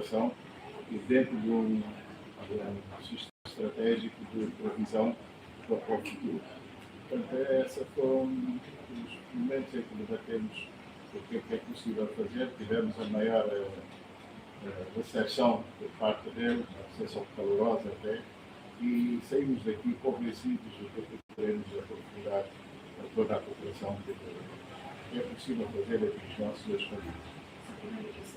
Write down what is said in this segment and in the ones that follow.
cooperação e dentro de um sistema estratégico de previsão para o futuro. Portanto, esses foram os momentos em que debatemos o que é possível fazer. Tivemos a maior recepção por parte deles, uma recepção calorosa até, e saímos daqui convencidos de que poderemos aprofundar toda a cooperação que é possível fazer entre os nossos dois países.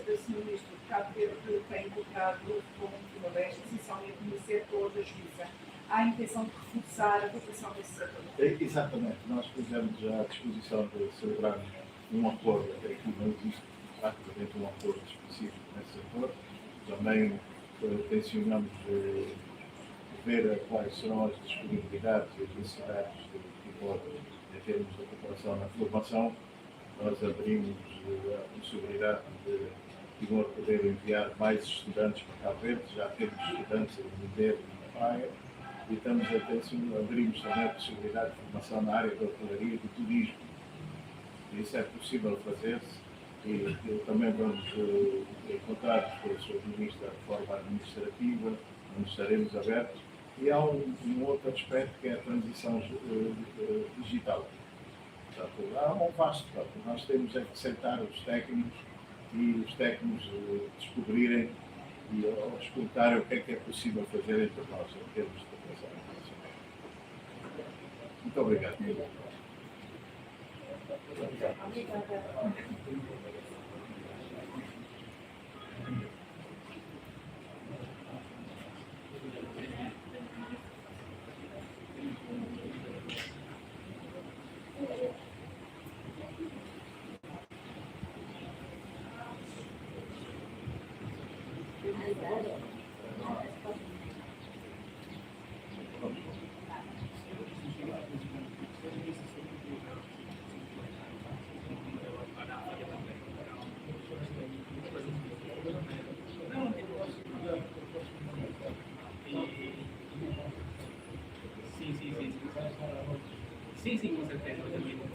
Sr. Ministro, Cabo Verde tem colocado como Timor-Leste, essencialmente no setor da justiça. Há a intenção de reforçar a cooperação nesse setor? Exatamente. Nós pusemos à disposição de celebrarmos um acordo, até aqui não existe praticamente um acordo específico nesse setor. Também tencionamos ver quais serão as disponibilidades e as necessidades de Timor em termos de cooperação na formação. Nós abrimos a possibilidade de Timor poder enviar mais estudantes para Cabo Verde. Já temos estudantes em Mindelo e na Praia. E abrimos também a possibilidade de formação na área da hotelaria e do turismo. Isso é possível fazer-se e também vamos encontrar com o Sr. Ministro da Reforma Administrativa, onde estaremos abertos. E há um outro aspecto que é a transição digital. Portanto, há um vasto campo. Nós temos é que sentar os técnicos e os técnicos descobrirem e explicarem o que é possível fazer entre nós em termos de cooperação internacional. Muito obrigado. Sim, com certeza.